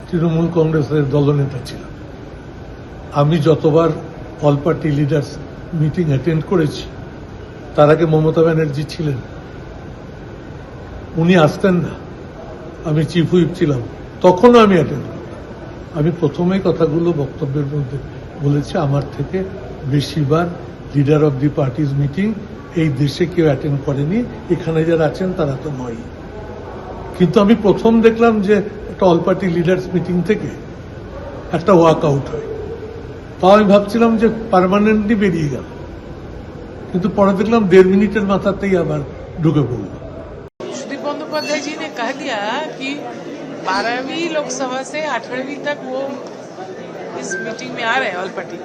তৃণমূল কংগ্রেসের দলনেতা ছিলাম। আমি যতবার all party leaders meeting attend করেছি, তার আগে মমতা ব্যানার্জি ছিলেন, উনি আসতেন না, আমি চিফ হুইপ ছিলাম, তখনও আমি অ্যাটেন্ড করতাম। আমি প্রথমেই কথাগুলো বক্তব্যের মধ্যে বলেছি, আমার থেকে বেশিবার leader of the parties meeting এই দেশে কেউ অ্যাটেন্ড করেনি, এখানে যারা আছেন তারা তো নয়। কিন্তু আমি প্রথম দেখলাম যে একটা অল পার্টি লিডার্স মিটিং থেকে একটা ওয়াক আউট হয়। তাও আমি ভাবছিলাম যে পার্মানেন্টলি বেরিয়ে গেল, কিন্তু পরে দেখলাম 1.5 মিনিটের মাথাতেই আবার ঢুকে পড়ল। सुदीप बंदोपाध्याय जी ने कह दिया कि 12वीं लोकसभा से 8वीं तक वो इस मीटिंग में आ रहे हैं ऑल पार्टी।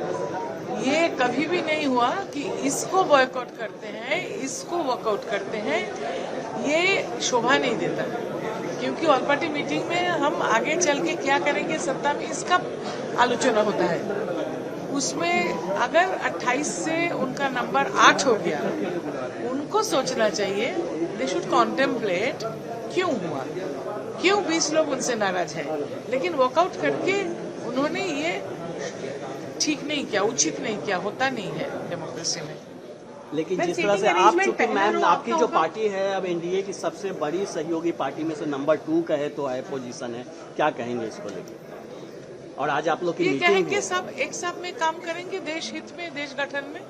ये कभी भी नहीं हुआ कि इसको बॉयकॉट करते हैं, इसको वॉकआउट करते हैं, ये शोभा नहीं देता। क्योंकि ऑल पार्टी मीटिंग में हम आगे चल के क्या करेंगे सत्ता में, इसका आलोचना होता है। उसमें अगर 28 से उनका नंबर 8 हो गया, उनको सोचना चाहिए, दे शुड कॉन्टेम्पलेट क्यों हुआ, क्यों 20 लोग उनसे नाराज हैं। लेकिन वॉकआउट करके उन्होंने ये ठीक नहीं किया, उचित नहीं किया, होता नहीं है डेमोक्रेसी में। लेकिन जिस तरह से आप, चूंकि मैम आपकी जो पार्टी है अब एनडीए की सबसे बड़ी सहयोगी पार्टी में से नंबर 2 कहे तो है पोजीशन है, क्या कहेंगे इसको लेकर? और आज आप लोग की ये मीटिंग कहेंगे सब एक साथ में काम करेंगे देश हित में, देश गठन में।